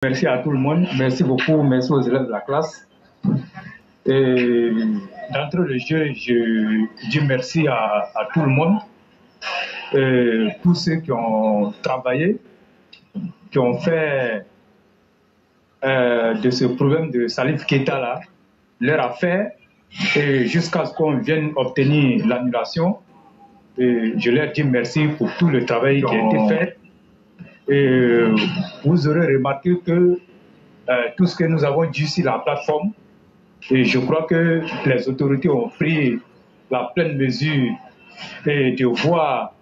Merci à tout le monde, merci beaucoup, merci aux élèves de la classe. Et d'entrée de jeu, je dis merci à tout le monde, tous ceux qui ont travaillé, qui ont fait de ce problème de Salif Keita là leur affaire, et jusqu'à ce qu'on vienne obtenir l'annulation. Je leur dis merci pour tout le travail qui a été fait. Et vous aurez remarqué que tout ce que nous avons dit sur la plateforme, et je crois que les autorités ont pris la pleine mesure de voir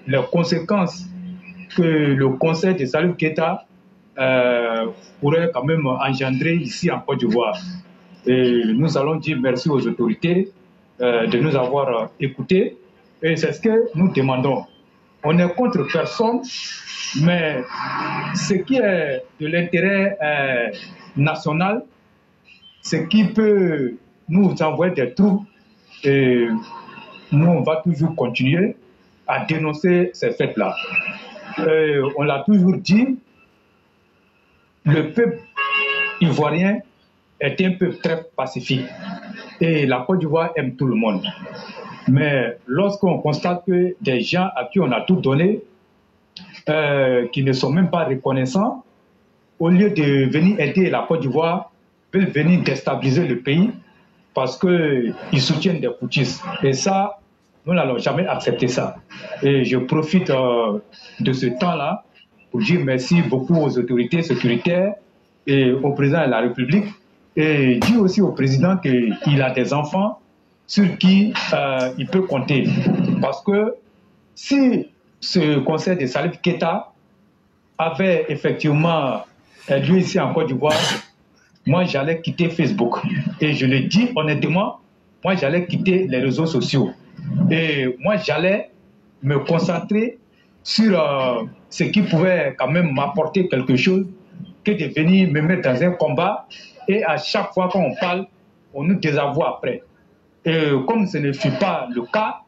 les conséquences que le conseil de Salif Keita pourrait quand même engendrer ici en Côte d'Ivoire. Et nous allons dire merci aux autorités de nous avoir écoutés. Et c'est ce que nous demandons. On est contre personne, mais ce qui est de l'intérêt national, ce qui peut nous envoyer des troupes, et nous, on va toujours continuer à dénoncer ces faits-là. On l'a toujours dit, le peuple ivoirien est un peuple très pacifique et la Côte d'Ivoire aime tout le monde. Mais lorsqu'on constate que des gens à qui on a tout donné, qui ne sont même pas reconnaissants, au lieu de venir aider la Côte d'Ivoire, veulent venir déstabiliser le pays parce qu'ils soutiennent des putschistes. Et ça, nous n'allons jamais accepter ça. Et je profite de ce temps-là pour dire merci beaucoup aux autorités sécuritaires et au président de la République. Et dire aussi au président qu'il a des enfants sur qui il peut compter. Parce que si ce conseil de Salif Keita avait effectivement lieu ici en Côte d'Ivoire, moi j'allais quitter Facebook. Et je le dis honnêtement, moi j'allais quitter les réseaux sociaux. Et moi j'allais me concentrer sur ce qui pouvait quand même m'apporter quelque chose que de venir me mettre dans un combat. Et à chaque fois qu'on parle, on nous désavoue après. Et comme ce ne fut pas le cas,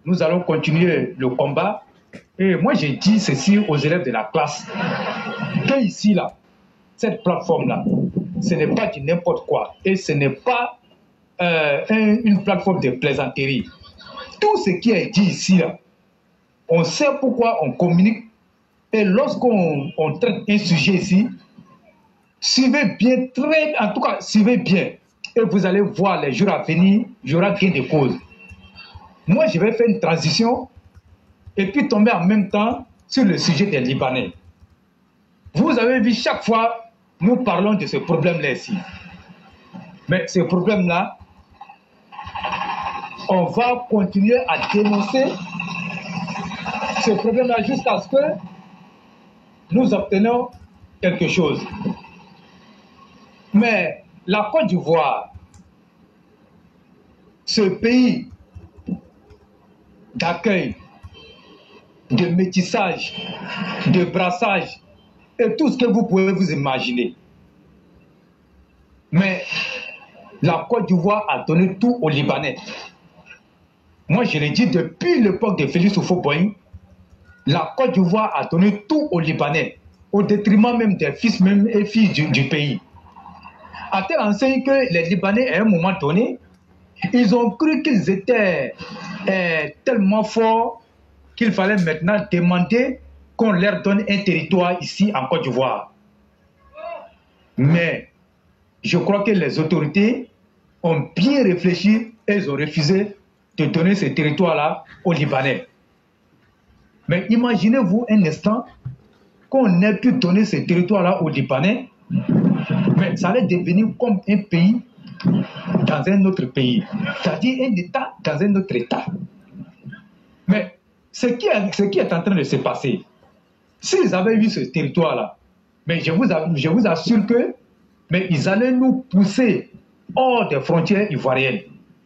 nous allons continuer le combat. Et moi, j'ai dit ceci aux élèves de la classe, que ici, là, cette plateforme-là, ce n'est pas du n'importe quoi. Et ce n'est pas une plateforme de plaisanterie. Tout ce qui est dit ici, là, on sait pourquoi on communique. Et lorsqu'on traite un sujet ici, suivez bien, en tout cas, suivez bien. Et vous allez voir les jours à venir, il y aura gain de cause. Moi, je vais faire une transition et puis tomber en même temps sur le sujet des Libanais. Vous avez vu, chaque fois, nous parlons de ce problème-là ici. Mais ce problème-là, on va continuer à dénoncer ce problème-là jusqu'à ce que nous obtenions quelque chose. Mais la Côte d'Ivoire, ce pays d'accueil, de métissage, de brassage, et tout ce que vous pouvez vous imaginer. Mais la Côte d'Ivoire a donné tout aux Libanais. Moi, je l'ai dit depuis l'époque de Félix Houphouët-Boigny, la Côte d'Ivoire a donné tout aux Libanais, au détriment même des fils même et filles du pays. À telle enseigne que les Libanais, à un moment donné, ils ont cru qu'ils étaient tellement forts qu'il fallait maintenant demander qu'on leur donne un territoire ici en Côte d'Ivoire. Mais je crois que les autorités ont bien réfléchi et ils ont refusé de donner ce territoire-là aux Libanais. Mais imaginez-vous un instant qu'on ait pu donner ce territoire-là aux Libanais, mais ça allait devenir comme un pays dans un autre pays, c'est-à-dire un État dans un autre État. Mais ce qui est en train de se passer, s'ils avaient eu ce territoire-là, mais je vous assure que ils allaient nous pousser hors des frontières ivoiriennes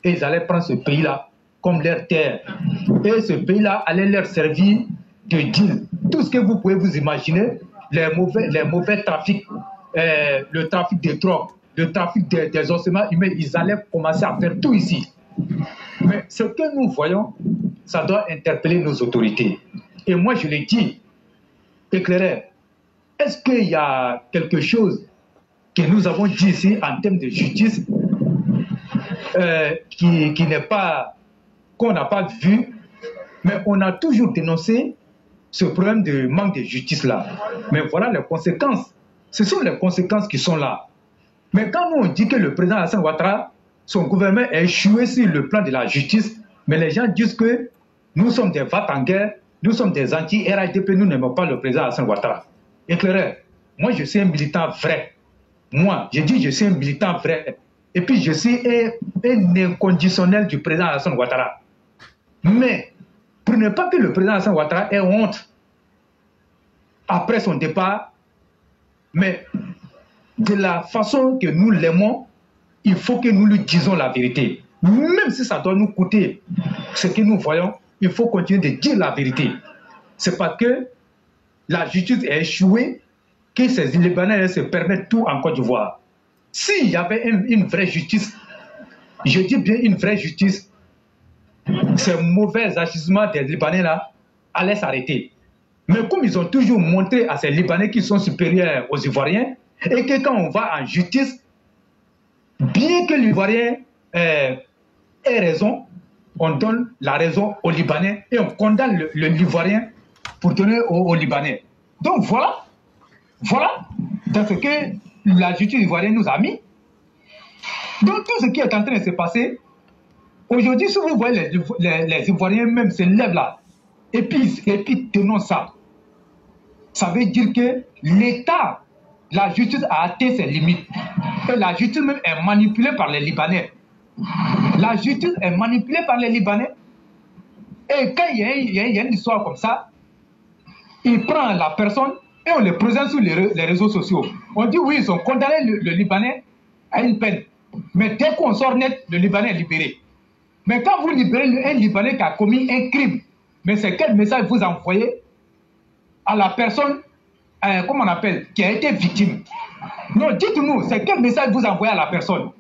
et ils allaient prendre ce pays-là comme leur terre. Et ce pays-là allait leur servir de deal. Tout ce que vous pouvez vous imaginer, les mauvais trafics, le trafic de drogue, le trafic des ossements humains, ils allaient commencer à faire tout ici. Mais ce que nous voyons, ça doit interpeller nos autorités. Et moi, je l'ai dit, éclairé, est-ce qu'il y a quelque chose que nous avons dit ici en termes de justice qui n'est pas, qu'on n'a pas vu, mais on a toujours dénoncé ce problème de manque de justice là. Mais voilà les conséquences. Ce sont les conséquences qui sont là. Mais quand nous on dit que le président Alassane Ouattara, son gouvernement a échoué sur le plan de la justice, mais les gens disent que nous sommes des va-t-en-guerre, nous sommes des anti-RHDP, nous n'aimons pas le président Alassane Ouattara. Éclaireur, moi je suis un militant vrai. Moi, je dis je suis un militant vrai. Et puis je suis un inconditionnel du président Alassane Ouattara. Mais, pour ne pas que le président Alassane Ouattara ait honte après son départ, mais de la façon que nous l'aimons, il faut que nous lui disions la vérité. Même si ça doit nous coûter ce que nous voyons, il faut continuer de dire la vérité. C'est parce que la justice a échoué que ces Libanais se permettent tout en Côte d'Ivoire. S'il y avait une vraie justice, je dis bien une vraie justice, ces mauvais agissements des Libanais là allaient s'arrêter. Mais comme ils ont toujours montré à ces Libanais qui sont supérieurs aux Ivoiriens, et que quand on va en justice, bien que l'Ivoirien ait raison, on donne la raison aux Libanais et on condamne l'Ivoirien pour donner aux Libanais. Donc voilà dans ce que la justice ivoirienne nous a mis. Donc tout ce qui est en train de se passer, aujourd'hui, si vous voyez les Ivoiriens même se lèvent là, et puis dénoncent ça, ça veut dire que l'État, la justice a atteint ses limites. Et la justice même est manipulée par les Libanais. La justice est manipulée par les Libanais. Et quand il y a une histoire comme ça, il prend la personne et on les présente sur les réseaux sociaux. On dit oui, ils ont condamné le Libanais à une peine. Mais dès qu'on sort net, le Libanais est libéré. Mais quand vous libérez un Libanais qui a commis un crime, mais c'est quel message vous envoyez à la personne, comment on appelle, qui a été victime? Non, dites-nous, c'est quel message vous envoyez à la personne?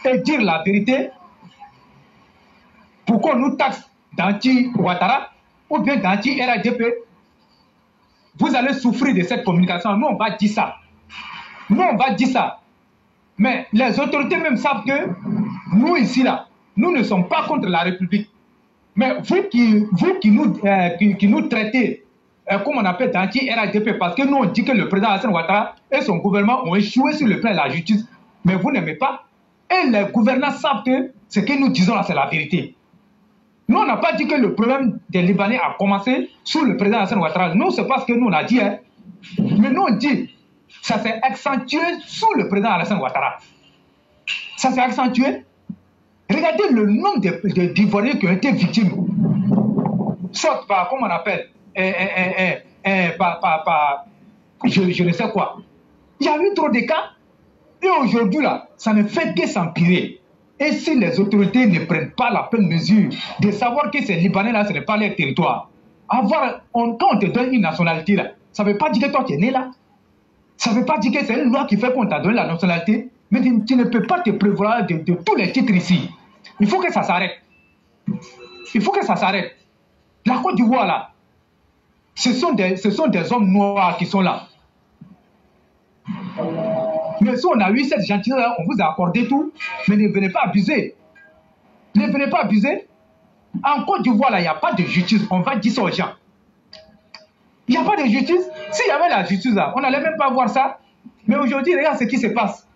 Et dire la vérité pour qu'on nous taxe d'anti-Ouattara ou bien d'anti-RHDP. Vous allez souffrir de cette communication. Nous, on va dire ça. Nous, on va dire ça. Mais les autorités même savent que nous, ici, là, nous ne sommes pas contre la République. Mais vous qui nous traitez, comme on appelle d'anti-RHDP, parce que nous, on dit que le président Alassane Ouattara et son gouvernement ont échoué sur le plan de la justice, mais vous n'aimez pas. Et les gouvernants savent que ce que nous disons là, c'est la vérité. Nous, on n'a pas dit que le problème des Libanais a commencé sous le président Alassane Ouattara. Nous, c'est pas ce que nous, on a dit. Hein. Mais nous, on dit ça s'est accentué sous le président Alassane Ouattara. Ça s'est accentué. Regardez le nombre d'Ivoiriens qui ont été victimes. Soit par, comment on appelle, je ne sais quoi. Il y a eu trop de cas. Et aujourd'hui, là, ça ne fait que s'empirer. Et si les autorités ne prennent pas la pleine mesure de savoir que ces Libanais-là, ce n'est pas leur territoire, quand on te donne une nationalité, là, ça ne veut pas dire que toi, tu es né là. Ça ne veut pas dire que c'est une loi qui fait qu'on t'a donné la nationalité. Mais tu ne peux pas te prévoir de tous les titres ici. Il faut que ça s'arrête. Il faut que ça s'arrête. La Côte d'Ivoire, là, ce sont des hommes noirs qui sont là. Mais si on a eu cette gentillesse-là, on vous a accordé tout, mais ne venez pas abuser. Ne venez pas abuser. En Côte d'Ivoire, il n'y a pas de justice. On va dire ça aux gens. Il n'y a pas de justice. S'il y avait la justice là, on n'allait même pas voir ça. Mais aujourd'hui, regarde ce qui se passe.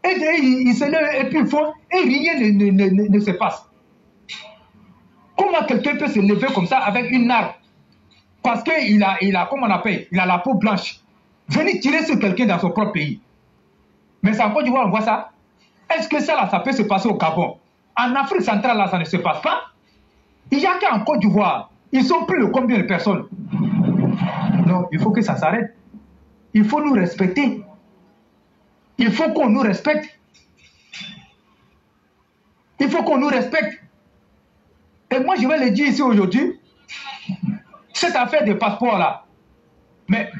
Et il se lève et puis il faut, et rien ne se passe. Comment quelqu'un peut se lever comme ça avec une arme? Parce qu'il a, comment on appelle, il a la peau blanche. Venir tirer sur quelqu'un dans son propre pays. Mais c'est en Côte d'Ivoire, on voit ça. Est-ce que ça, là, ça peut se passer au Gabon? En Afrique centrale, là, ça ne se passe pas. Il n'y a qu'en Côte d'Ivoire. Ils sont plus de combien de personnes? Non, il faut que ça s'arrête. Il faut nous respecter. Il faut qu'on nous respecte. Il faut qu'on nous respecte. Et moi, je vais le dire ici aujourd'hui, cette affaire de passeport là, mais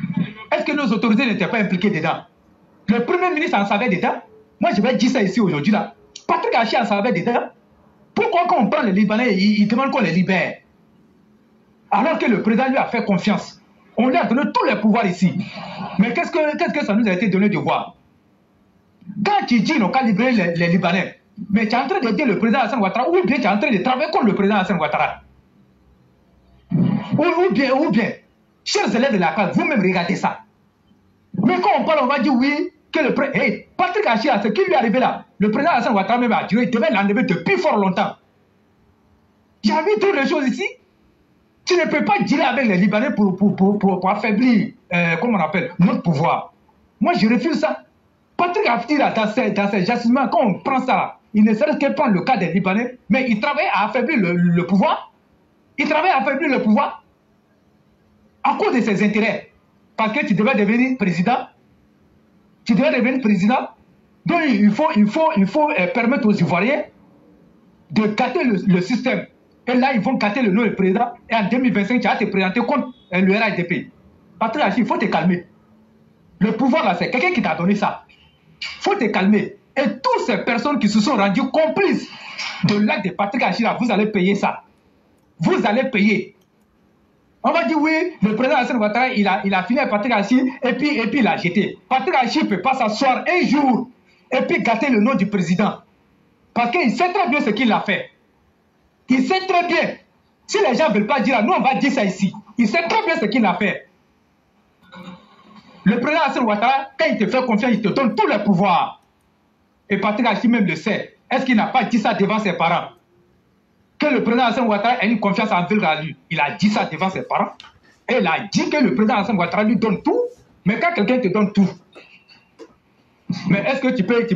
est-ce que nos autorités n'étaient pas impliquées dedans? Le Premier ministre en savait dedans. Moi, je vais dire ça ici aujourd'hui là. Patrick Hachi en savait dedans. Pourquoi quand on prend les Libanais, il demande qu'on les libère? Alors que le président lui a fait confiance. On lui a donné tous les pouvoirs ici. Mais qu'est-ce que ça nous a été donné de voir? Quand tu dis qu'on a libéré les Libanais, mais tu es en train de dire le président Hassan Ouattara, ou bien tu es en train de travailler contre le président Hassan Ouattara. Ou bien, chers élèves de la classe, vous-même regardez ça. Mais quand on parle, on va dire oui, que le président... Hey, Patrick Achia, ce qui lui est arrivé là, le président Hassan Ouattara même a duré, il devait l'enlever depuis fort longtemps. Il y a vu toutes les choses ici. Tu ne peux pas dealer avec les Libanais pour affaiblir, comment on appelle, notre pouvoir. Moi, je refuse ça. Patrick Achia, dans ses jassements, quand on prend ça, il ne serait que prendre le cas des Libanais, mais il travaille à affaiblir le pouvoir. Il travaille à affaiblir le pouvoir à cause de ses intérêts. Parce que tu devais devenir président. Tu devais devenir président. Donc, il faut permettre aux Ivoiriens de gâter le système. Et là, ils vont gâter le nom du président. Et en 2025, tu vas te présenter contre le RADP. Patrick Achia, il faut te calmer. Le pouvoir, là, c'est quelqu'un qui t'a donné ça. Il faut te calmer. Et toutes ces personnes qui se sont rendues complices de l'acte de Patrick Achia, vous allez payer ça. Vous allez payer. On va dire oui, le président Hassan Ouattara, il a fini avec Patrick Achia et puis il a jeté. Patrick Achia ne peut pas s'asseoir un jour et puis gâter le nom du président. Parce qu'il sait très bien ce qu'il a fait. Il sait très bien. Si les gens ne veulent pas dire, nous on va dire ça ici. Il sait très bien ce qu'il a fait. Le président Hassan Ouattara, quand il te fait confiance, il te donne tous les pouvoirs. Et Patrick Achia même le sait. Est-ce qu'il n'a pas dit ça devant ses parents? Que le président Hassan Ouattara ait une confiance en lui. Il a dit ça devant ses parents. Et il a dit que le président Hassan Ouattara lui donne tout. Mais quand quelqu'un te donne tout, mais est-ce que tu peux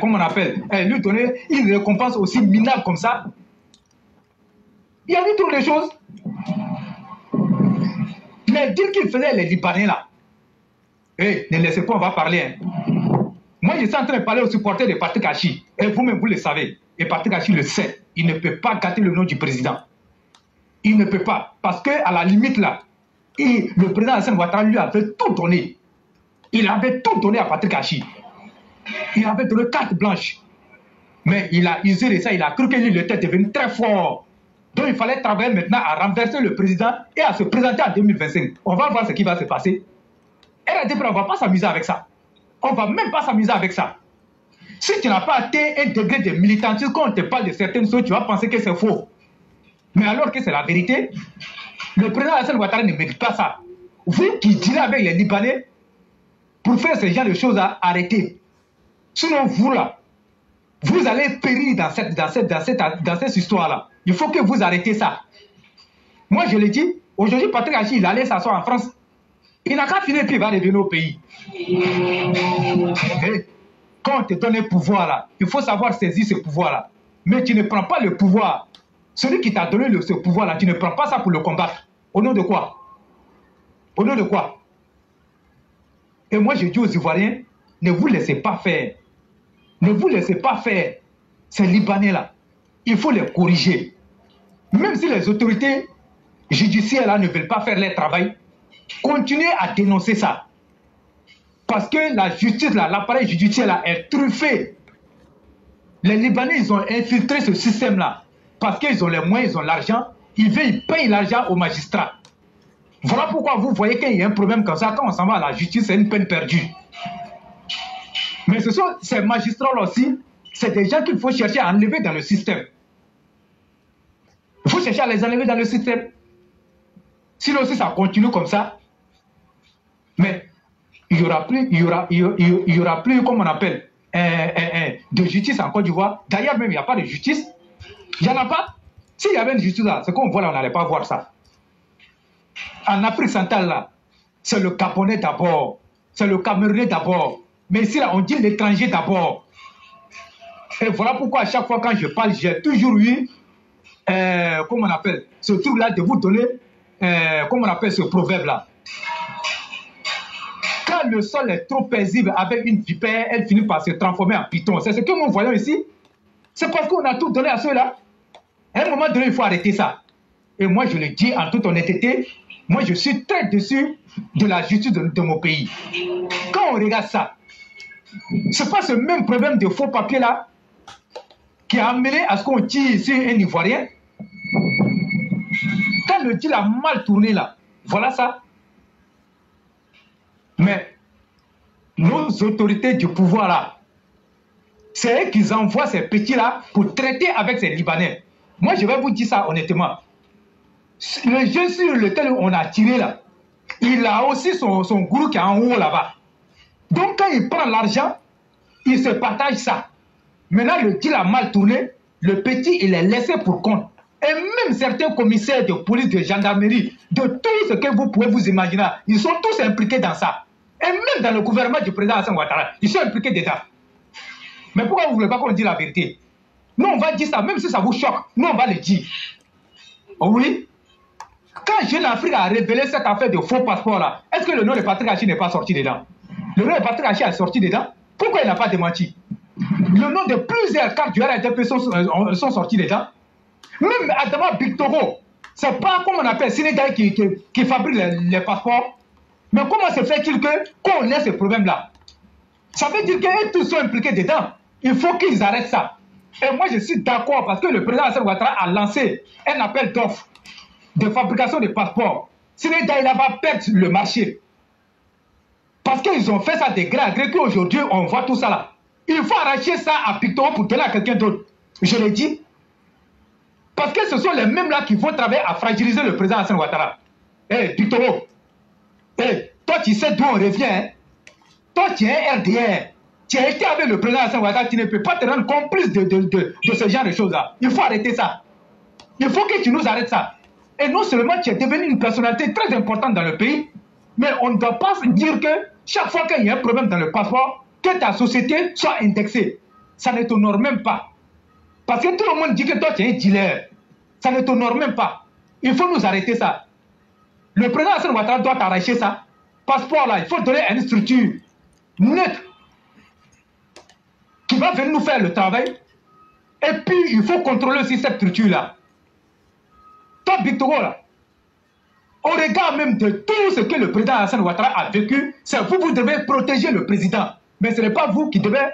comment on appelle, lui donner une récompense aussi minable comme ça? Il y a eu toutes les choses. Mais dire qu'il faisait les Libanais là. Ne laissez pas, on va parler. Moi, je suis en train de parler aux supporters de Patrick Achia. Et vous-même, vous le savez. Et Patrick Achia le sait. Il ne peut pas gâter le nom du président. Il ne peut pas. Parce qu'à la limite, là, le président Hassan Ouattara lui avait tout donné. Il avait tout donné à Patrick Achia. Il avait donné carte blanche. Mais il a usé de ça. Il a cru que lui était devenu très fort. Donc, il fallait travailler maintenant à renverser le président et à se présenter en 2025. On va voir ce qui va se passer. Et la DPR, on ne va pas s'amuser avec ça. On ne va même pas s'amuser avec ça. Si tu n'as pas atteint un degré de militantisme, quand on te parle de certaines choses, tu vas penser que c'est faux. Mais alors que c'est la vérité, le président Hassan Ouattara ne mérite pas ça. Vous qui dealez avec les Libanais, pour faire ce genre de choses, arrêtez. Sinon, vous là, vous allez périr dans cette histoire-là. Il faut que vous arrêtez ça. Moi, je l'ai dit, aujourd'hui, Patrick Achia, il allait s'asseoir en France. Il n'a qu'à finir, puis il va revenir au pays. Quand on te donne un pouvoir là, il faut savoir saisir ce pouvoir là. Mais tu ne prends pas le pouvoir. Celui qui t'a donné ce pouvoir là, tu ne prends pas ça pour le combattre. Au nom de quoi? Au nom de quoi? Et moi je dis aux Ivoiriens, ne vous laissez pas faire. Ne vous laissez pas faire. Ces Libanais là, il faut les corriger. Même si les autorités judiciaires là ne veulent pas faire leur travail, continuez à dénoncer ça. Parce que la justice, l'appareil judiciaire là, est truffé. Les Libanais, ils ont infiltré ce système-là. Parce qu'ils ont les moyens, ils ont l'argent. Ils payent l'argent aux magistrats. Voilà pourquoi vous voyez qu'il y a un problème comme ça. Quand on s'en va à la justice, c'est une peine perdue. Mais ce sont ces magistrats-là aussi, c'est des gens qu'il faut chercher à enlever dans le système. Il faut chercher à les enlever dans le système. Sinon, si ça continue comme ça, mais il y aura plus, comme on appelle, de justice en Côte d'Ivoire. D'ailleurs, même, il n'y a pas de justice. Il n'y en a pas. S'il y avait une justice là, ce qu'on voit là, on n'allait pas voir ça. En Afrique centrale, là, c'est le Gabonais d'abord. C'est le Camerounais d'abord. Mais ici, là, on dit l'étranger d'abord. Et voilà pourquoi, à chaque fois, quand je parle, j'ai toujours eu, comment on appelle, ce truc-là de vous donner, comment on appelle ce proverbe-là. Quand le sol est trop paisible avec une vipère, elle finit par se transformer en python. C'est ce que nous voyons ici. C'est parce qu'on a tout donné à ceux-là. À un moment donné, il faut arrêter ça. Et moi, je le dis en toute honnêteté, moi, je suis très déçu de la justice de mon pays. Quand on regarde ça, c'est pas ce même problème de faux papiers-là qui a amené à ce qu'on tire sur un Ivoirien. Quand le deal a mal tourné là, voilà ça. Mais nos autorités du pouvoir là, c'est eux qui envoient ces petits-là pour traiter avec ces Libanais. Moi, je vais vous dire ça honnêtement. Le jeu sur lequel on a tiré là, il a aussi son gourou qui est en haut là-bas. Donc quand il prend l'argent, il se partage ça. Maintenant, le deal a mal tourné, le petit, il est laissé pour compte. Et même certains commissaires de police, de gendarmerie, de tout ce que vous pouvez vous imaginer, ils sont tous impliqués dans ça. Et même dans le gouvernement du président Hassan Ouattara, ils sont impliqués dedans. Mais pourquoi vous ne voulez pas qu'on dise la vérité? Nous, on va dire ça, même si ça vous choque, nous, on va le dire. Oh oui? Quand Jeune Afrique a révélé cette affaire de faux passeport-là, est-ce que le nom de Patrick Hachi n'est pas sorti dedans? Le nom de Patrick Hachi est sorti dedans? Pourquoi il n'a pas démenti? Le nom de plusieurs cartes du RDP sont sortis dedans. Même Adama Bictoro, c'est pas comme on appelle Sénégal qui fabrique les passeports. Mais comment se fait-il qu'on ait ce problème-là? Ça veut dire qu'ils tous sont impliqués dedans. Il faut qu'ils arrêtent ça. Et moi, je suis d'accord parce que le président Hassan Ouattara a lancé un appel d'offres de fabrication de passeports. Sénégal, il va perdre le marché. Parce qu'ils ont fait ça de gré à gré qu'aujourd'hui, on voit tout ça là. Il faut arracher ça à Pictoro pour donner à quelqu'un d'autre. Je l'ai dit. Parce que ce sont les mêmes là qui vont travailler à fragiliser le président Hassan Ouattara. Hé, Pictoro. Hé, toi, tu sais d'où on revient. Hein? Toi, tu es un RDR. Tu as été avec le président Hassan Ouattara. Tu ne peux pas te rendre complice de ce genre de choses-là. Il faut arrêter ça. Il faut que tu nous arrêtes ça. Et non seulement tu es devenu une personnalité très importante dans le pays, mais on ne doit pas se dire que chaque fois qu'il y a un problème dans le passeport, que ta société soit indexée. Ça ne t'honore même pas. Parce que tout le monde dit que toi tu es un dealer. Ça ne t'honore même pas. Il faut nous arrêter ça. Le président Hassan Ouattara doit arracher ça. Passeport là, il faut donner une structure neutre qui va venir nous faire le travail. Et puis il faut contrôler aussi cette structure là. Toi, Bictoro là, au regard même de tout ce que le président Hassan Ouattara a vécu, c'est vous devez protéger le président. Mais ce n'est pas vous qui devez,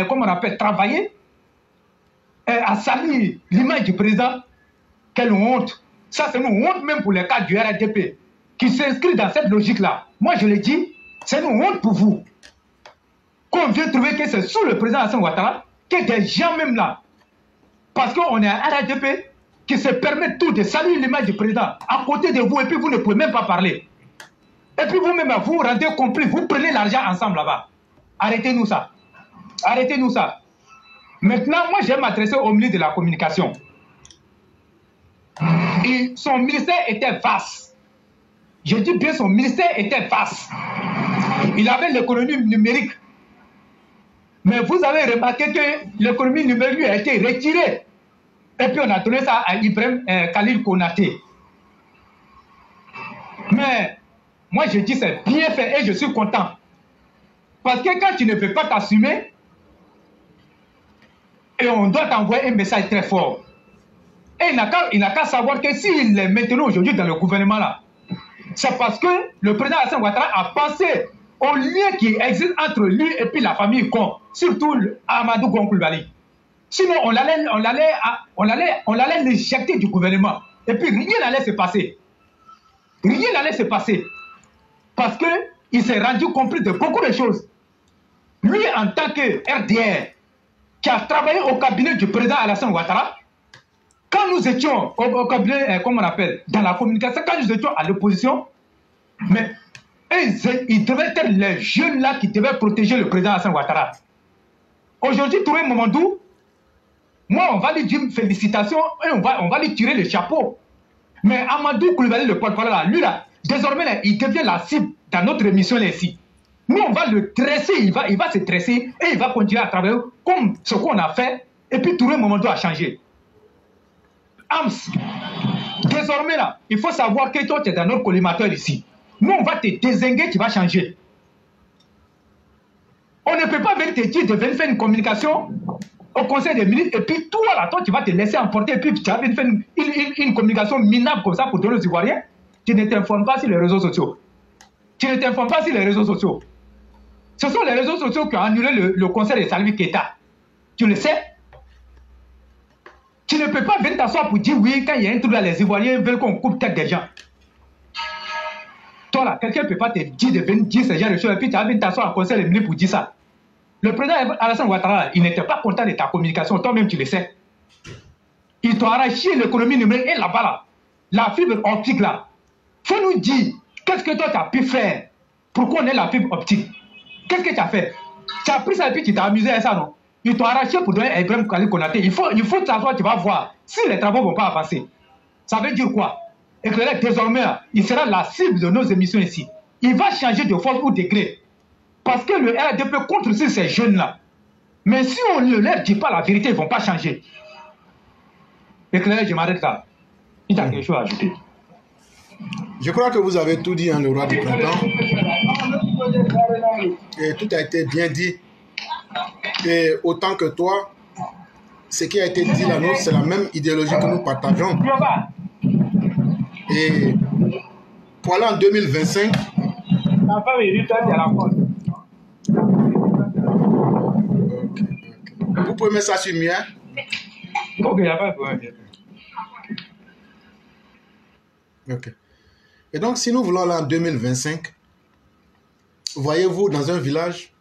comme on appelle, travailler à salir l'image du président. Quelle honte! Ça, c'est une honte même pour les cadres du RDP qui s'inscrivent dans cette logique-là. Moi, je l'ai dit, c'est une honte pour vous. Qu'on vient trouver que c'est sous le président Hassan Ouattara que des gens même là, parce qu'on est un RDP qui se permet tout de saluer l'image du président à côté de vous et puis vous ne pouvez même pas parler. Et puis vous-même, vous vous rendez complice, vous prenez l'argent ensemble là-bas. Arrêtez-nous ça. Arrêtez-nous ça. Maintenant, moi, je vais m'adresser au ministre de la Communication. Et son ministère était vaste. Je dis bien, son ministère était vaste. Il avait l'économie numérique. Mais vous avez remarqué que l'économie numérique a été retirée. Et puis on a donné ça à Ibrahim Khalil Konaté. Mais moi je dis c'est bien fait et je suis content. Parce que quand tu ne peux pas t'assumer, et on doit t'envoyer un message très fort. Et il n'a qu'à savoir que s'il est maintenant aujourd'hui dans le gouvernement là, c'est parce que le président Hassan Ouattara a pensé au lien qui existe entre lui et puis la famille Kon, surtout Amadou Gon Coulibaly. Sinon, on allait l'éjecter du gouvernement. Et puis, rien n'allait se passer. Rien n'allait se passer. Parce qu'il s'est rendu complice de beaucoup de choses. Lui, en tant que RDR, qui a travaillé au cabinet du président Alassane Ouattara, quand nous étions au cabinet, comment on appelle, dans la communication, quand nous étions à l'opposition, mais ils devaient être les jeunes là qui devaient protéger le président Alassane Ouattara. Aujourd'hui, Touré Momandou, moi, on va lui dire félicitations et on va lui tirer le chapeau. Mais Amadou Coulibaly, le porte-parole là, lui là, désormais, là, il devient la cible dans notre émission là ici. Nous, on va le dresser, il va se dresser et il va continuer à travailler comme ce qu'on a fait. Et puis, Touré Momandou a changé. Ams, désormais là, il faut savoir que toi, tu es dans notre collimateur ici. Nous, on va te dézinguer, tu vas changer. On ne peut pas venir te dire de venir faire une communication au Conseil des ministres, et puis toi, là, toi, tu vas te laisser emporter, et puis tu vas venir faire une communication minable comme ça pour donner aux Ivoiriens. Tu ne t'informes pas sur les réseaux sociaux. Tu ne t'informes pas sur les réseaux sociaux. Ce sont les réseaux sociaux qui ont annulé le conseil de Salvi Keita. Tu le sais? Tu ne peux pas venir t'asseoir pour dire oui, quand il y a un truc là, les Ivoiriens veulent qu'on coupe tête des gens. toi là, quelqu'un ne peut pas te dire de venir dire ce genre de choses, et puis tu as envie de t'asseoir à conseil des ministres pour dire ça. Le président Alassane Ouattara, il n'était pas content de ta communication, toi-même tu le sais. Il t'a arraché l'économie numérique et là-bas là, la fibre optique là. Faut nous dire, qu'est-ce que toi tu as pu faire pour qu'on ait la fibre optique? Qu'est-ce que tu as fait? Tu as pris ça et puis tu t'es amusé à ça, non? Ils t'ont arraché pour donner à Ibrahim Khalil Konaté. Il faut t'asseoir, tu vas voir. Si les travaux ne vont pas avancer, ça veut dire quoi? Et que désormais, il sera la cible de nos émissions ici. Il va changer de force ou de gré. Parce que le RDP contre ces jeunes-là. Mais si on ne leur dit pas la vérité, ils ne vont pas changer. Et que je m'arrête là. Il y a quelque chose à ajouter. Je crois que vous avez tout dit, hein, le roi du printemps. Et tout a été bien dit. Et autant que toi, ce qui a été dit la nôtre, c'est la même idéologie que nous partageons. Et pour aller en 2025, vous pouvez mettre ça sur mieux. Ok, il n'y a pas de problème. Ok. Et donc, si nous voulons aller en 2025, voyez-vous, dans un village,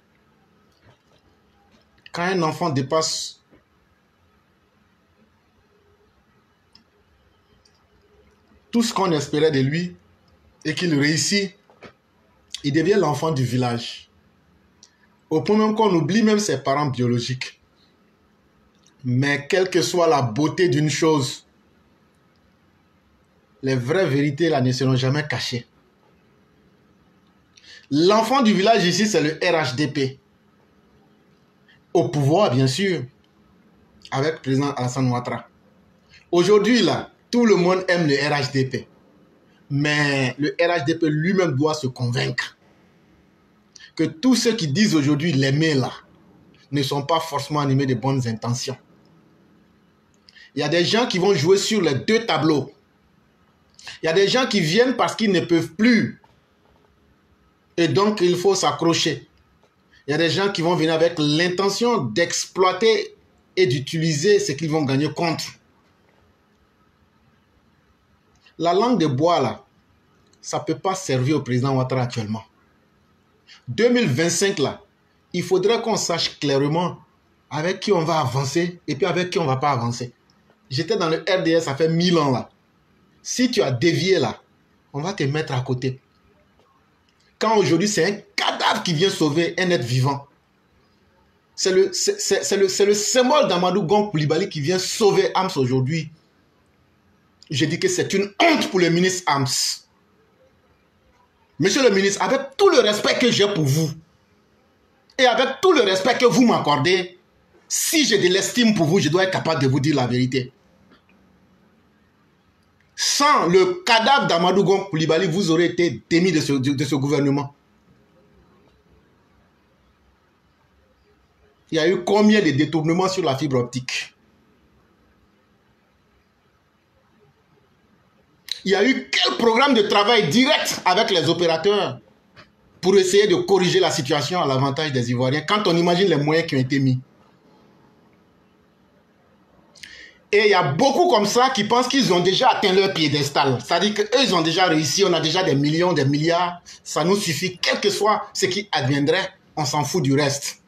quand un enfant dépasse tout ce qu'on espérait de lui et qu'il réussit, il devient l'enfant du village. Au point même qu'on oublie même ses parents biologiques. Mais quelle que soit la beauté d'une chose, les vraies vérités là ne seront jamais cachées. L'enfant du village ici, c'est le RHDP. Au pouvoir, bien sûr, avec le président Alassane Ouattara. Aujourd'hui, là, tout le monde aime le RHDP. Mais le RHDP lui-même doit se convaincre que tous ceux qui disent aujourd'hui l'aimer là ne sont pas forcément animés de bonnes intentions. Il y a des gens qui vont jouer sur les deux tableaux. Il y a des gens qui viennent parce qu'ils ne peuvent plus. Et donc, il faut s'accrocher. Il y a des gens qui vont venir avec l'intention d'exploiter et d'utiliser ce qu'ils vont gagner contre. La langue de bois, là, ça ne peut pas servir au président Ouattara actuellement. 2025, là, il faudrait qu'on sache clairement avec qui on va avancer et puis avec qui on ne va pas avancer. J'étais dans le RDS, ça fait 1000 ans, là. Si tu as dévié, là, on va te mettre à côté. Quand aujourd'hui, c'est un cadavre qui vient sauver un être vivant. C'est le symbole d'Amadou Gon Coulibaly qui vient sauver AMS aujourd'hui. Je dis que c'est une honte pour le ministre AMS. Monsieur le ministre, avec tout le respect que j'ai pour vous, et avec tout le respect que vous m'accordez, si j'ai de l'estime pour vous, je dois être capable de vous dire la vérité. Sans le cadavre d'Amadou Gon Coulibaly, vous aurez été démis de ce gouvernement. Il y a eu combien de détournements sur la fibre optique? Il y a eu quel programme de travail direct avec les opérateurs pour essayer de corriger la situation à l'avantage des Ivoiriens quand on imagine les moyens qui ont été mis? Et il y a beaucoup comme ça qui pensent qu'ils ont déjà atteint leur piédestal. C'est-à-dire qu'eux, ils ont déjà réussi, on a déjà des millions, des milliards. Ça nous suffit, quel que soit ce qui adviendrait, on s'en fout du reste.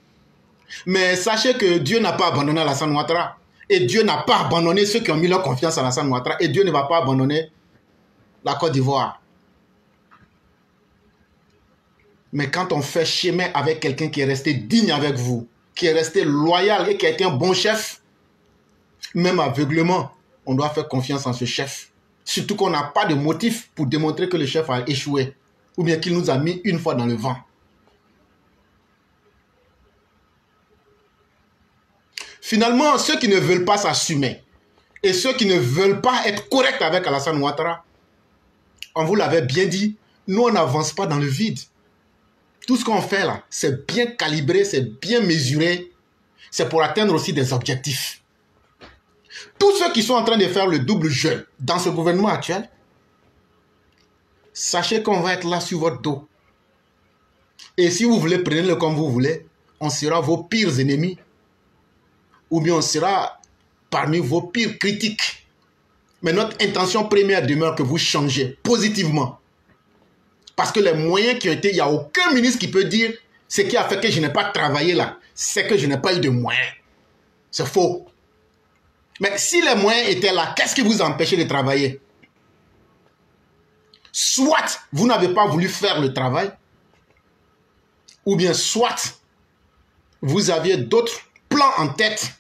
Mais sachez que Dieu n'a pas abandonné Alassane Ouattara. Et Dieu n'a pas abandonné ceux qui ont mis leur confiance à Alassane Ouattara. Et Dieu ne va pas abandonner la Côte d'Ivoire. Mais quand on fait chemin avec quelqu'un qui est resté digne avec vous, qui est resté loyal et qui a été un bon chef, même aveuglement, on doit faire confiance en ce chef. Surtout qu'on n'a pas de motif pour démontrer que le chef a échoué ou bien qu'il nous a mis une fois dans le vent. Finalement, ceux qui ne veulent pas s'assumer et ceux qui ne veulent pas être corrects avec Alassane Ouattara, on vous l'avait bien dit, nous on n'avance pas dans le vide. Tout ce qu'on fait là, c'est bien calibré, c'est bien mesuré, c'est pour atteindre aussi des objectifs. Tous ceux qui sont en train de faire le double jeu dans ce gouvernement actuel, sachez qu'on va être là sur votre dos. Et si vous voulez, prenez-le comme vous voulez, on sera vos pires ennemis. Ou bien on sera parmi vos pires critiques. Mais notre intention première demeure que vous changez positivement. Parce que les moyens qui ont été, il n'y a aucun ministre qui peut dire ce qui a fait que je n'ai pas travaillé là, c'est que je n'ai pas eu de moyens. C'est faux. Mais si les moyens étaient là, qu'est-ce qui vous a empêché de travailler? Soit vous n'avez pas voulu faire le travail, ou bien soit vous aviez d'autres plans en tête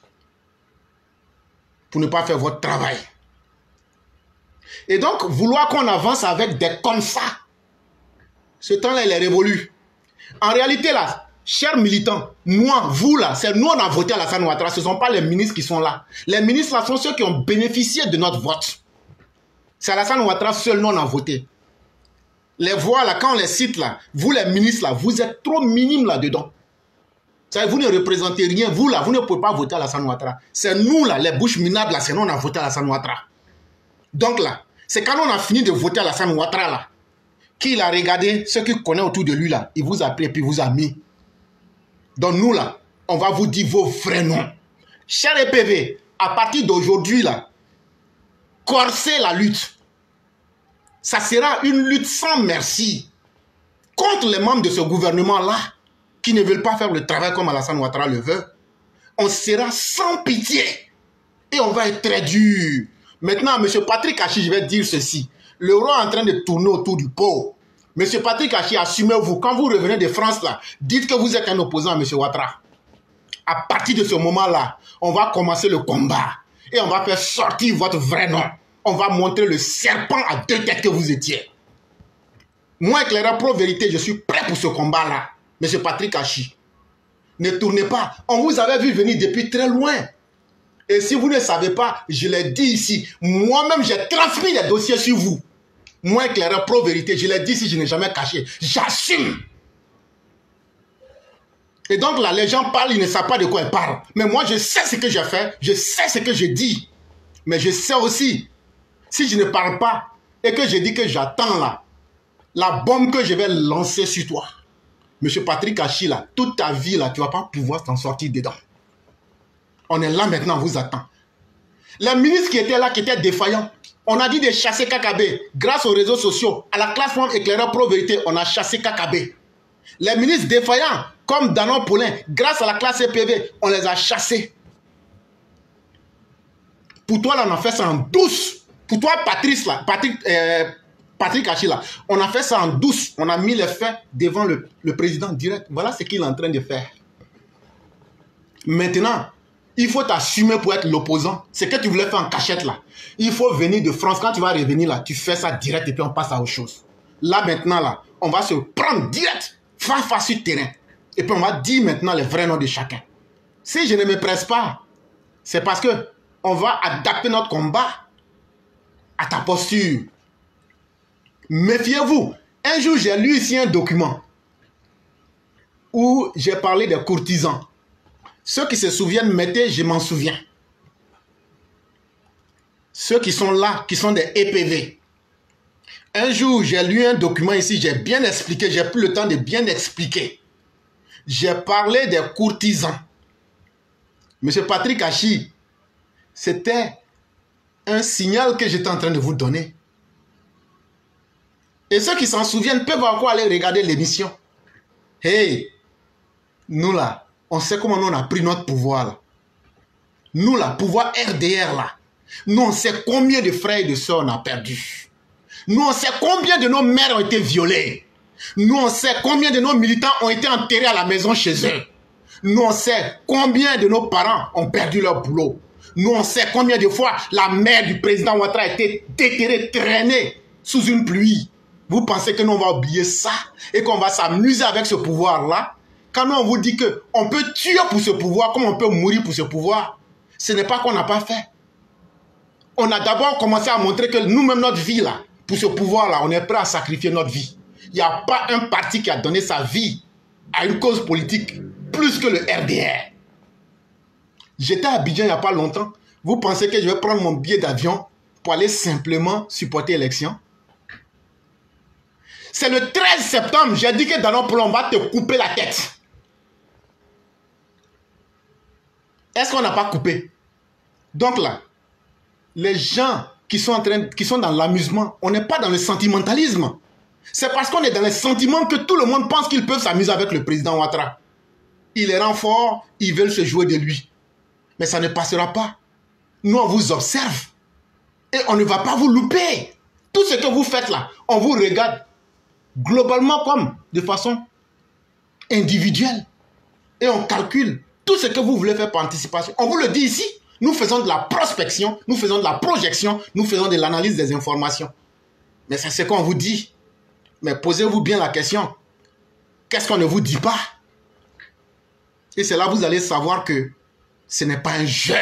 pour ne pas faire votre travail. Et donc, vouloir qu'on avance avec des comme ça, ce temps-là, il est révolu. En réalité, là, chers militants, moi, vous, là, c'est nous, on a voté Alassane Ouattara. Ce ne sont pas les ministres qui sont là. Les ministres, là, sont ceux qui ont bénéficié de notre vote. C'est Alassane Ouattara seul, nous, on a voté. Les voix, là, quand on les cite, là, vous, les ministres, là, vous êtes trop minimes là-dedans. Vous ne représentez rien. Vous, là, vous ne pouvez pas voter Alassane Ouattara. C'est nous, là, les bouches minables, là, c'est nous, on a voté Alassane Ouattara. Donc, là, c'est quand on a fini de voter Alassane Ouattara, là, qu'il a regardé ceux qui connaissent autour de lui, là, il vous a pris et puis vous a mis. Donc, nous, là, on va vous dire vos vrais noms. Cher EPV, à partir d'aujourd'hui, là, corsez la lutte. Ça sera une lutte sans merci contre les membres de ce gouvernement-là qui ne veulent pas faire le travail comme Alassane Ouattara le veut. On sera sans pitié et on va être très dur. Maintenant, M. Patrick Achi, je vais dire ceci. Le roi est en train de tourner autour du pot. M. Patrick Achi, assumez-vous. Quand vous revenez de France, là, dites que vous êtes un opposant à M. Ouattara. À partir de ce moment-là, on va commencer le combat et on va faire sortir votre vrai nom. On va montrer le serpent à deux têtes que vous étiez. Moi, éclaireur pro-vérité, je suis prêt pour ce combat-là. Monsieur Patrick Achi, ne tournez pas. On vous avait vu venir depuis très loin. Et si vous ne savez pas, je l'ai dit ici. Moi-même, j'ai transmis les dossiers sur vous. Moi, éclaireur pro-vérité, je l'ai dit ici, je n'ai jamais caché. J'assume. Et donc là, les gens parlent, ils ne savent pas de quoi ils parlent. Mais moi, je sais ce que j'ai fait. Je sais ce que je dis. Mais je sais aussi, si je ne parle pas et que je dis que j'attends là, la bombe que je vais lancer sur toi, Monsieur Patrick Achi, là, toute ta vie, là, tu ne vas pas pouvoir t'en sortir dedans. On est là maintenant, on vous attend. Les ministres qui étaient là, qui étaient défaillants, on a dit de chasser KKB. Grâce aux réseaux sociaux, à la classe femme éclaireur pro-vérité, on a chassé KKB. Les ministres défaillants, comme Danon Paulin, grâce à la classe EPV, on les a chassés. Pour toi, là, on a fait ça en douce. Pour toi, Patrice, là, Patrick Achi, là, on a fait ça en douce. On a mis les faits devant le président direct. Voilà ce qu'il est en train de faire. Maintenant, il faut t'assumer pour être l'opposant. Ce que tu voulais faire en cachette, là. Il faut venir de France. Quand tu vas revenir, là, tu fais ça direct et puis on passe à autre chose. Là, maintenant, là, on va se prendre direct, face sur le terrain. Et puis on va dire maintenant les vrais noms de chacun. Si je ne me presse pas, c'est parce que on va adapter notre combat à ta posture. Méfiez-vous. Un jour, j'ai lu ici un document où j'ai parlé des courtisans. Ceux qui se souviennent, mettez, je m'en souviens. Ceux qui sont là, qui sont des EPV. Un jour, j'ai lu un document ici, j'ai bien expliqué, j'ai pris le temps de bien expliquer. J'ai parlé des courtisans. Monsieur Patrick Achi, c'était un signal que j'étais en train de vous donner. Et ceux qui s'en souviennent peuvent encore aller regarder l'émission. Hey, nous là, on sait comment nous on a pris notre pouvoir là. Nous là, pouvoir RDR là. Nous on sait combien de frères et de sœurs on a perdu. Nous on sait combien de nos mères ont été violées. Nous on sait combien de nos militants ont été enterrés à la maison chez eux. Nous on sait combien de nos parents ont perdu leur boulot. Nous on sait combien de fois la mère du président Ouattara a été déterrée, traînée sous une pluie. Vous pensez que nous on va oublier ça et qu'on va s'amuser avec ce pouvoir-là? Quand nous on vous dit qu'on peut tuer pour ce pouvoir comme on peut mourir pour ce pouvoir, ce n'est pas qu'on n'a pas fait. On a d'abord commencé à montrer que nous-mêmes, notre vie là, pour ce pouvoir-là, on est prêt à sacrifier notre vie. Il n'y a pas un parti qui a donné sa vie à une cause politique plus que le RDR. J'étais à Abidjan il n'y a pas longtemps. Vous pensez que je vais prendre mon billet d'avion pour aller simplement supporter l'élection? C'est le 13 septembre, j'ai dit que Danon Paulin, on va te couper la tête. Est-ce qu'on n'a pas coupé? Donc là, les gens qui sont dans l'amusement, on n'est pas dans le sentimentalisme. C'est parce qu'on est dans les sentiments que tout le monde pense qu'ils peuvent s'amuser avec le président Ouattara. Il les rend forts, ils veulent se jouer de lui. Mais ça ne passera pas. Nous, on vous observe. Et on ne va pas vous louper. Tout ce que vous faites là, on vous regarde globalement comme de façon individuelle. Et on calcule tout ce que vous voulez faire par anticipation. On vous le dit ici. Nous faisons de la prospection, nous faisons de la projection, nous faisons de l'analyse des informations. Mais c'est ce qu'on vous dit. Mais posez-vous bien la question. Qu'est-ce qu'on ne vous dit pas? Et c'est là que vous allez savoir que ce n'est pas un jeu.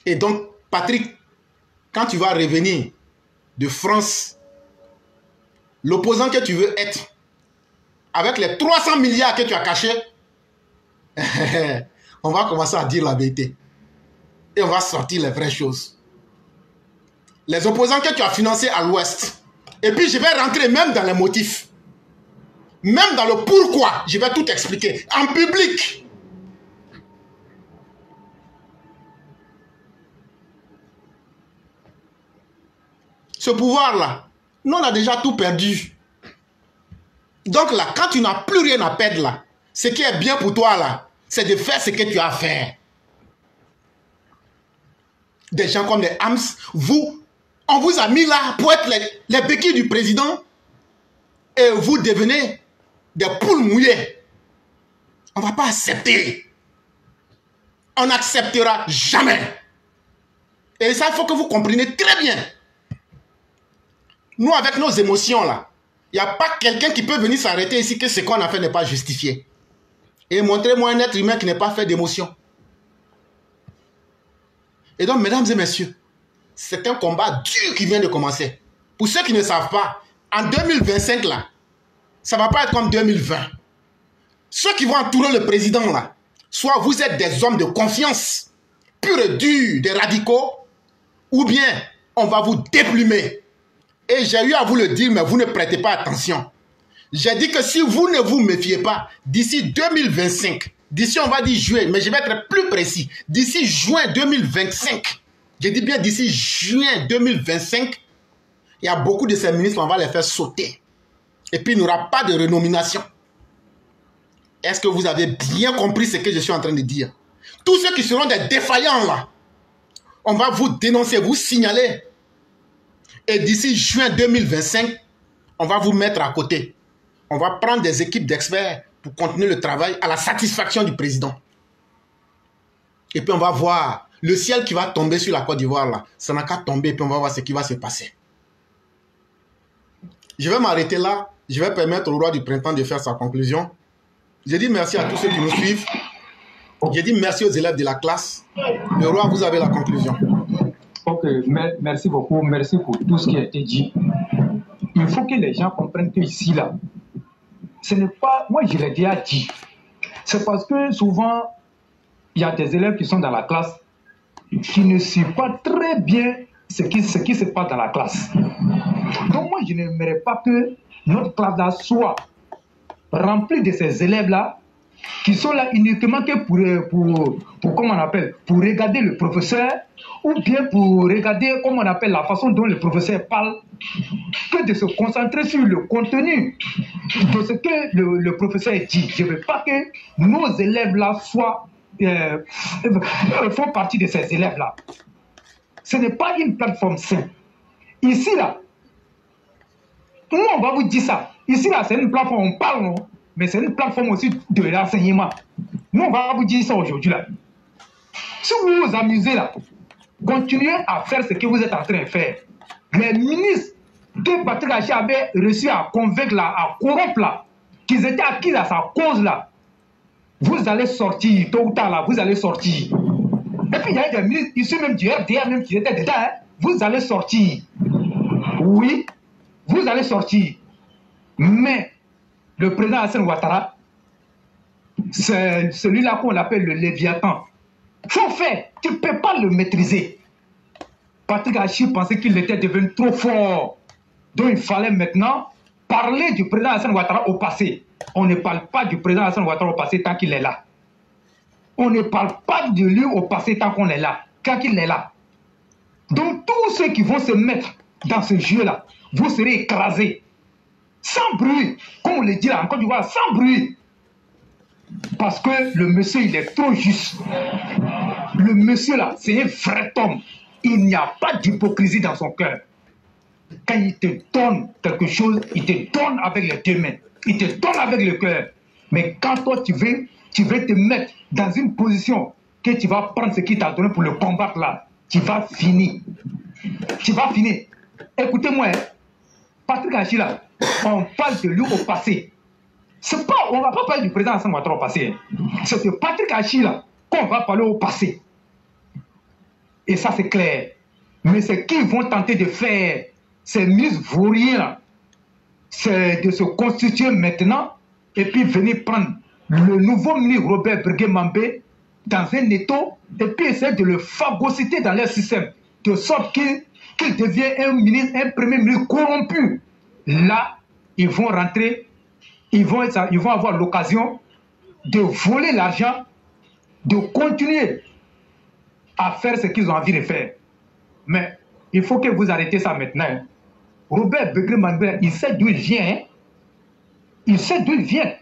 Et donc, Patrick, quand tu vas revenir de France, l'opposant que tu veux être, avec les 300 milliards que tu as cachés, on va commencer à dire la vérité. Et on va sortir les vraies choses. Les opposants que tu as financés à l'Ouest. Et puis je vais rentrer même dans les motifs. Même dans le pourquoi. Je vais tout expliquer. En public. Ce pouvoir-là, nous on a déjà tout perdu. Donc là, quand tu n'as plus rien à perdre là, ce qui est bien pour toi là, c'est de faire ce que tu as à faire. Des gens comme les Hams, on vous a mis là pour être les béquilles du président et vous devenez des poules mouillées. On ne va pas accepter. On n'acceptera jamais. Et ça, il faut que vous compreniez très bien. Nous, avec nos émotions là, il n'y a pas quelqu'un qui peut venir s'arrêter ici que ce qu'on a fait n'est pas justifié. Et montrez-moi un être humain qui n'est pas fait d'émotion. Et donc, mesdames et messieurs, c'est un combat dur qui vient de commencer. Pour ceux qui ne savent pas, en 2025, là, ça ne va pas être comme 2020. Ceux qui vont entourer le président, là, soit vous êtes des hommes de confiance, purs et durs, des radicaux, ou bien on va vous déplumer. Et j'ai eu à vous le dire, mais vous ne prêtez pas attention. J'ai dit que si vous ne vous méfiez pas, d'ici 2025, d'ici on va dire juin, mais je vais être plus précis, d'ici juin 2025, je dis bien d'ici juin 2025, il y a beaucoup de ces ministres, on va les faire sauter. Et puis il n'y aura pas de renomination. Est-ce que vous avez bien compris ce que je suis en train de dire? Tous ceux qui seront des défaillants là, on va vous dénoncer, vous signaler. Et d'ici juin 2025, on va vous mettre à côté. On va prendre des équipes d'experts pour continuer le travail à la satisfaction du président. Et puis on va voir le ciel qui va tomber sur la Côte d'Ivoire là. Ça n'a qu'à tomber et puis on va voir ce qui va se passer. Je vais m'arrêter là. Je vais permettre au roi du printemps de faire sa conclusion. Je dis merci à tous ceux qui nous suivent. Je dis merci aux élèves de la classe. Le roi, vous avez la conclusion. Ok, merci beaucoup. Merci pour tout ce qui a été dit. Il faut que les gens comprennent que ici, là, ce n'est pas... Moi, je l'ai déjà dit. C'est parce que souvent, il y a des élèves qui sont dans la classe qui ne suivent pas très bien ce qui se passe dans la classe. Donc moi, je n'aimerais pas que notre classe-là soit remplie de ces élèves-là qui sont là uniquement que pour comment on appelle, pour regarder le professeur ou bien pour regarder, comment on appelle, la façon dont le professeur parle, que de se concentrer sur le contenu de ce que le professeur dit. Je ne veux pas que nos élèves-là font partie de ces élèves-là. Ce n'est pas une plateforme saine. Ici, là, nous, on va vous dire ça. Ici, là, c'est une plateforme, on parle, non? Mais c'est une plateforme aussi de l'enseignement. Nous, on va vous dire ça aujourd'hui, là. Si vous vous amusez, là, continuez à faire ce que vous êtes en train de faire. Les ministres que Patrick Haché avait réussi à convaincre, là, à corrompre, là, qu'ils étaient acquis à sa cause, là, vous allez sortir, tôt ou tard, là, vous allez sortir. Et puis, il y a des ministres issus même du RDA, même qui étaient dedans, hein, vous allez sortir. Oui, vous allez sortir. Mais le président Alassane Ouattara, c'est celui-là qu'on appelle le Léviathan. Faut faire, tu ne peux pas le maîtriser. Patrick Haché pensait qu'il était devenu trop fort. Donc il fallait maintenant parler du président Alassane Ouattara au passé. On ne parle pas du président Alassane Ouattara au passé tant qu'il est là. On ne parle pas de lui au passé tant qu'on est là, quand il est là. Donc tous ceux qui vont se mettre dans ce jeu-là, vous serez écrasés. Sans bruit, comme on le dit là en Côte d'Ivoire, sans bruit. Parce que le monsieur, il est trop juste. Le monsieur là, c'est un vrai homme. Il n'y a pas d'hypocrisie dans son cœur. Quand il te donne quelque chose, il te donne avec les deux mains. Il te donne avec le cœur. Mais quand toi, tu veux te mettre dans une position que tu vas prendre ce qu'il t'a donné pour le combattre là, tu vas finir. Tu vas finir. Écoutez-moi, hein. Patrick Achi là, on parle de lui au passé. On ne va pas parler du président Alassane Ouattara au passé. C'est de Patrick Achi là qu'on va parler au passé. Et ça c'est clair. Mais ce qu'ils vont tenter de faire, ces ministres vauriens, c'est de se constituer maintenant et puis venir prendre le nouveau ministre Robert Birgué-Mambé dans un étau et puis essayer de le phagocyter dans leur système, de sorte qu'il devient un premier ministre corrompu. Là, ils vont rentrer, ils vont avoir l'occasion de voler l'argent, de continuer à faire ce qu'ils ont envie de faire. Mais il faut que vous arrêtez ça maintenant. Hein. Robert Birgué-Mambé, il sait d'où il vient. Hein. Il sait d'où il vient.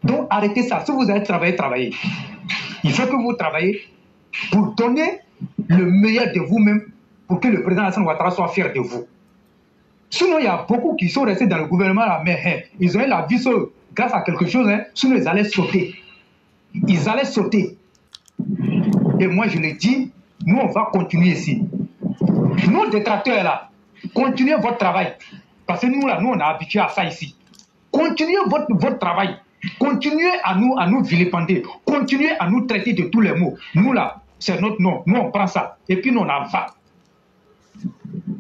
Donc arrêtez ça. Si vous allez travailler, travaillez. Il faut que vous travaillez pour donner le meilleur de vous-même pour que le président Alassane Ouattara soit fier de vous. Sinon, il y a beaucoup qui sont restés dans le gouvernement là, mais hein, ils ont eu la vie seule grâce à quelque chose. Hein, sinon, ils allaient sauter. Ils allaient sauter. Et moi, je le dis, nous, on va continuer ici. Nous, détracteurs là, continuez votre travail. Parce que nous, là, nous, on est habitués à ça ici. Continuez votre travail. Continuez à nous vilipender. Continuez à nous traiter de tous les mots. Nous, là, c'est notre nom. Nous, on prend ça. Et puis, nous, on en va.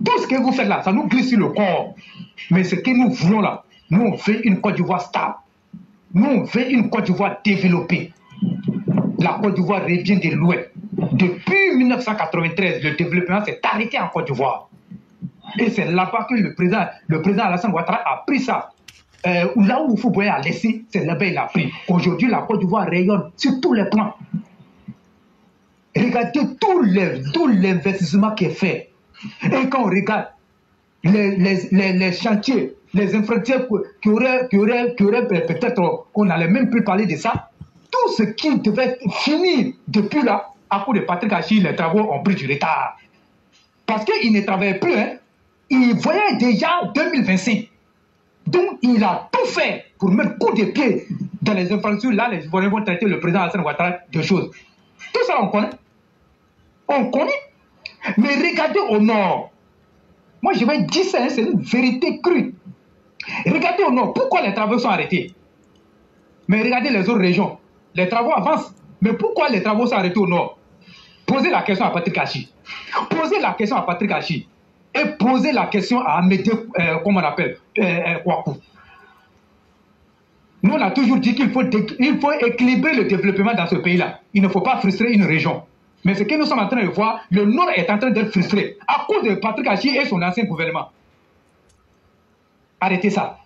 Tout ce que vous faites là, ça nous glisse sur le corps. Mais ce que nous voulons là, nous, on veut une Côte d'Ivoire stable. Nous, on veut une Côte d'Ivoire développée. La Côte d'Ivoire revient de loin. Depuis 1993, le développement s'est arrêté en Côte d'Ivoire. Et c'est là-bas que le président Alassane Ouattara a pris ça. Là où Houphouët-Boigny a laissé, c'est là-bas qu'il a pris. Aujourd'hui, la Côte d'Ivoire rayonne sur tous les plans. Regardez tout l'investissement qui est fait. Et quand on regarde les chantiers, les infrastructures qui auraient peut-être, on n'allait même plus parler de ça, tout ce qui devait finir depuis là, à cause de Patrick Achi, les travaux ont pris du retard. Parce qu'il ne travaillait plus, hein. Il voyait déjà 2025. Donc, il a tout fait pour mettre coup de pied dans les infrastructures. Là, les Ivoiriens vont traiter le président Alassane Ouattara de choses. Tout ça, on connaît. On connaît. Mais regardez au nord. Moi, je vais dire ça, hein, c'est une vérité crue. Regardez au nord. Pourquoi les travaux sont arrêtés? Mais regardez les autres régions. Les travaux avancent. Mais pourquoi les travaux sont arrêtés au nord? Posez la question à Patrick Achi. Posez la question à Patrick Achi. Et posez la question à Amédée, comment on appelle, Kouakou. Nous, on a toujours dit qu'il faut équilibrer le développement dans ce pays-là. Il ne faut pas frustrer une région. Mais ce que nous sommes en train de voir, le Nord est en train d'être frustré à cause de Patrick Achi et son ancien gouvernement. Arrêtez ça.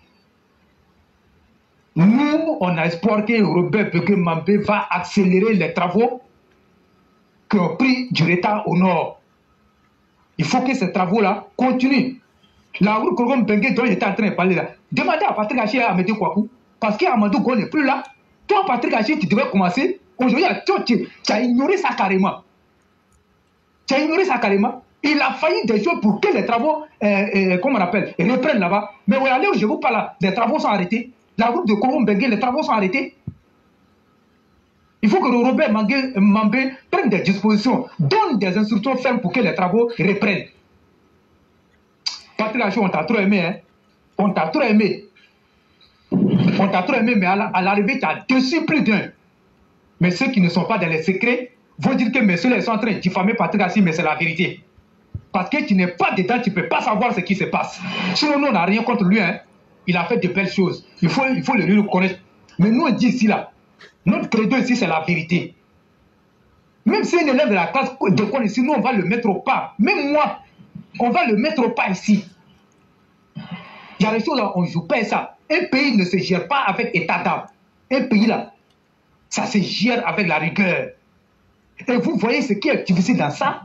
Nous, on a espoir que Robert Birgué-Mambé va accélérer les travaux qui ont pris du retard au Nord. Il faut que ces travaux-là continuent. La route Kouroukoum-Bengué dont j'étais en train de parler là, demandez à Patrick Achi et à Amédée Kouakou, parce qu'Amadou Go n'est plus là. Toi, Patrick Achi, tu devais commencer. Aujourd'hui, tu as ignoré ça carrément. Tu as ignoré ça carrément. Il a failli des choses pour que les travaux, comment on appelle, reprennent là-bas. Mais regardez où je vous parle là, les travaux sont arrêtés. La route de Kouroukoum-Bengué, les travaux sont arrêtés. Il faut que Robert Mambé prenne des dispositions, donne des instructions fermes pour que les travaux reprennent. Patrick Achi, on t'a trop aimé, hein? On t'a trop aimé. On t'a trop aimé, mais à l'arrivée, tu as dessus plus d'un. Mais ceux qui ne sont pas dans les secrets vont dire que messieurs, ils sont en train de diffamer Patrick Achi, mais c'est la vérité. Parce que tu n'es pas dedans, tu ne peux pas savoir ce qui se passe. Sinon, nous, on n'a rien contre lui, hein? Il a fait de belles choses. Il faut le lui reconnaître. Mais nous, on dit ici, là, notre credo ici, c'est la vérité. Même si un élève de la classe de quoi ici, nous, on va le mettre au pas. Même moi, on va le mettre au pas ici. Il y a des choses là, on ne joue pas ça. Un pays ne se gère pas avec état d'âme. Un pays là, ça se gère avec la rigueur. Et vous voyez ce qui est difficile dans ça,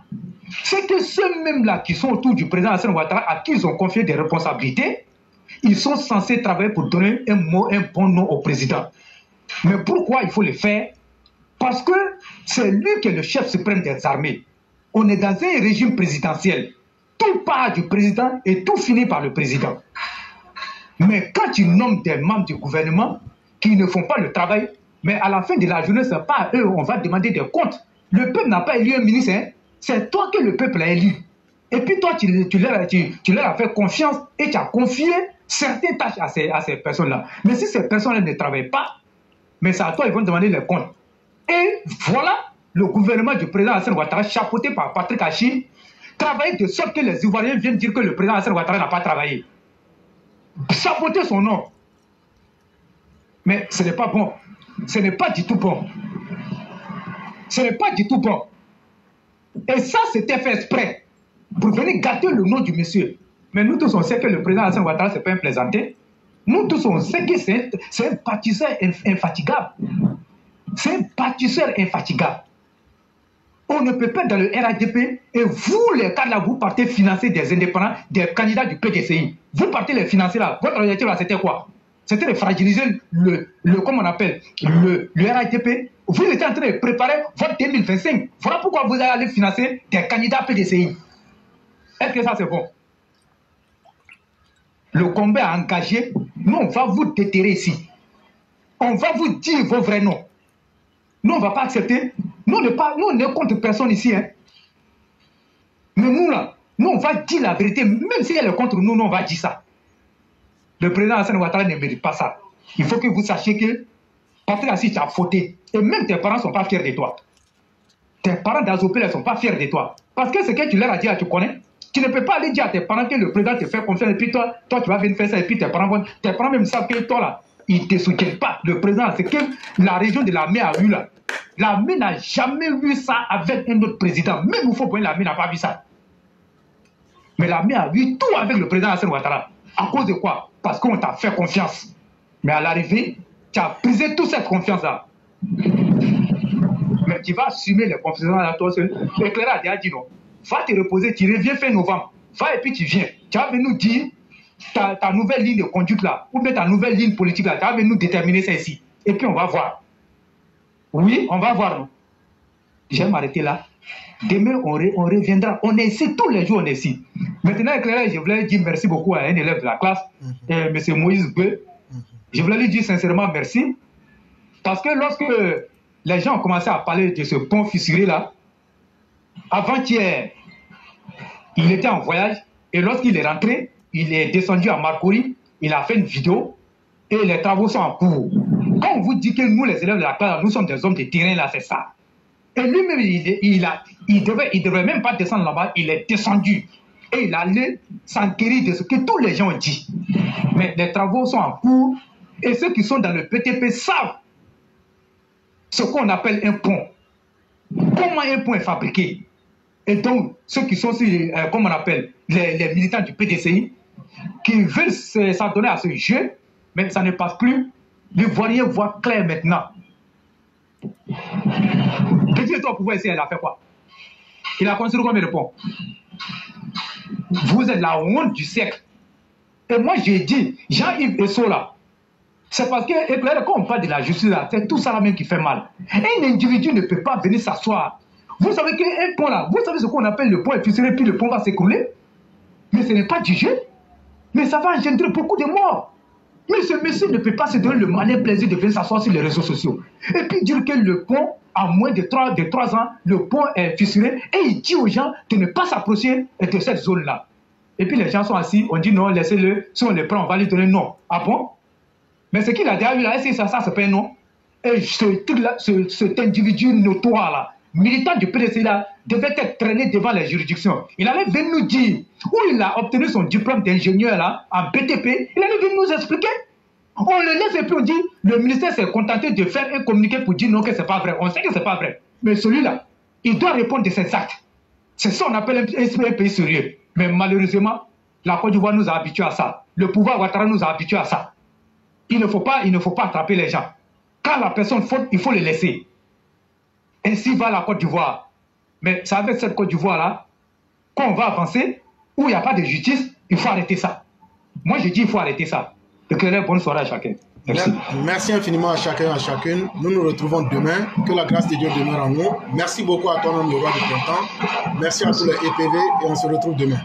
c'est que ceux-mêmes-là qui sont autour du président Alassane Ouattara, à qui ils ont confié des responsabilités, ils sont censés travailler pour donner un bon nom au président. Mais pourquoi il faut le faire? Parce que c'est lui qui est le chef suprême des armées. On est dans un régime présidentiel. Tout part du président et tout finit par le président. Mais quand tu nommes des membres du gouvernement qui ne font pas le travail, mais à la fin de la journée, ce n'est pas à eux, on va demander des comptes. Le peuple n'a pas élu un ministre, hein? C'est toi que le peuple a élu. Et puis toi, tu leur as fait confiance et tu as confié certaines tâches à ces personnes-là. Mais si ces personnes-là ne travaillent pas, mais c'est à toi, ils vont demander les comptes. Et voilà le gouvernement du président Alassane Ouattara, chapeauté par Patrick Achi, travaille de sorte que les Ivoiriens viennent dire que le président Alassane Ouattara n'a pas travaillé. Chapeauter son nom. Mais ce n'est pas bon. Ce n'est pas du tout bon. Ce n'est pas du tout bon. Et ça, c'était fait exprès pour venir gâter le nom du monsieur. Mais nous tous, on sait que le président Alassane Ouattara, ce n'est pas un plaisanté. Nous tous, on sait que c'est un bâtisseur infatigable. C'est un bâtisseur infatigable. On ne peut pas dans le RHDP, et vous, les cadres là, vous partez financer des indépendants, des candidats du PDCI. Vous partez les financer là. Votre objectif là, c'était quoi? C'était de fragiliser comment on appelle, le RHDP. Vous étiez en train de préparer votre 2025. Voilà pourquoi vous allez aller financer des candidats PDCI. Est-ce que ça c'est bon? Le combat est engagé. Nous, on va vous déterrer ici. On va vous dire vos vrais noms. Nous, on ne va pas accepter. Nous, on n'est contre personne ici. Hein. Mais nous, là, nous, on va dire la vérité. Même si elle est contre nous, nous, on va dire ça. Le président Alassane Ouattara ne mérite pas ça. Il faut que vous sachiez que Patrick Assis, tu as fauté. Et même tes parents ne sont pas fiers de toi. Tes parents d'Azopel ne sont pas fiers de toi. Parce que ce que tu leur as dit, tu connais. Tu ne peux pas aller dire à tes parents que le président te fait confiance et puis toi tu vas venir faire ça et puis tes parents même savent que toi là, ils ne te soutiennent pas. Le président, c'est que la région de l'armée a eu là. L'armée n'a jamais vu ça avec un autre président. Même au fond, l'armée n'a pas vu ça. Mais l'armée a vu tout avec le président Alassane Ouattara. À cause de quoi? Parce qu'on t'a fait confiance. Mais à l'arrivée, tu as brisé toute cette confiance-là. Mais tu vas assumer les confiances à toi seul. Le Cléra a dit non. Va te reposer, tu reviens fin novembre. Va et puis tu viens. Tu vas venir nous dire ta nouvelle ligne de conduite là, ou bien ta nouvelle ligne politique là. Tu vas venir nous déterminer ça ici. Et puis on va voir. Oui, on va voir. Je vais m'arrêter là. Demain, on reviendra. On est ici, tous les jours, on est ici. Maintenant, Cléra, je voulais dire merci beaucoup à un élève de la classe, M. Moïse Beu. Je voulais lui dire sincèrement merci. Parce que lorsque les gens ont commencé à parler de ce pont fissuré là, avant-hier, il était en voyage et lorsqu'il est rentré, il est descendu à Marcory, il a fait une vidéo et les travaux sont en cours. Quand on vous dit que nous, les élèves de la classe, nous sommes des hommes de terrain, là, c'est ça. Et lui-même, il devait même pas descendre là-bas, il est descendu. Et il allait s'enquérir de ce que tous les gens ont dit. Mais les travaux sont en cours et ceux qui sont dans le PTP savent ce qu'on appelle un pont. Comment un pont est fabriqué. Et donc, ceux qui sont sur, comment on appelle, les militants du PDCI, qui veulent s'adonner à ce jeu, mais ça ne passe plus. L'Ivoirien voit clair maintenant. Petit toi pouvoir essayer, il a fait quoi? Il a construit combien de ponts? Vous êtes la honte du siècle. Et moi, j'ai dit, Jean-Yves Esso là, c'est parce que, quand on parle de la justice là, c'est tout ça là même qui fait mal. Un individu ne peut pas venir s'asseoir. Vous savez qu'un pont là, vous savez ce qu'on appelle le pont est fissuré, puis le pont va s'écrouler. Mais ce n'est pas du jeu. Mais ça va engendrer beaucoup de morts. Mais ce monsieur ne peut pas se donner le malin plaisir de venir s'asseoir sur les réseaux sociaux. Et puis dire que le pont, à moins de 3 ans, le pont est fissuré. Et il dit aux gens de ne pas s'approcher de cette zone-là. Et puis les gens sont assis, on dit non, laissez-le. Si on le prend, on va lui donner non. Ah bon? Mais ce qu'il a déjà vu là, est-ce que ça c'est pas un non? Et cet individu notoire là, militant du PDC là, devait être traîné devant les juridictions. Il allait venir nous dire où il a obtenu son diplôme d'ingénieur là, en BTP. Il allait venir nous expliquer. On le laisse et puis on dit, le ministère s'est contenté de faire un communiqué pour dire non que c'est pas vrai. On sait que c'est pas vrai. Mais celui-là, il doit répondre de ses actes. C'est ça qu'on appelle un pays sérieux. Mais malheureusement, la Côte d'Ivoire nous a habitués à ça. Le pouvoir Ouattara nous a habitués à ça. Il ne faut pas attraper les gens. Quand la personne faute, il faut le laisser. Ainsi va la Côte d'Ivoire. Mais c'est avec cette Côte d'Ivoire-là quand on va avancer, où il n'y a pas de justice, il faut arrêter ça. Moi, je dis il faut arrêter ça. Éclairez, bonne soirée à chacun. Merci. Merci infiniment à chacun et à chacune. Nous nous retrouvons demain. Que la grâce de Dieu demeure en nous. Merci beaucoup à toi-même, le roi de ton temps. Merci à tous les EPV et on se retrouve demain.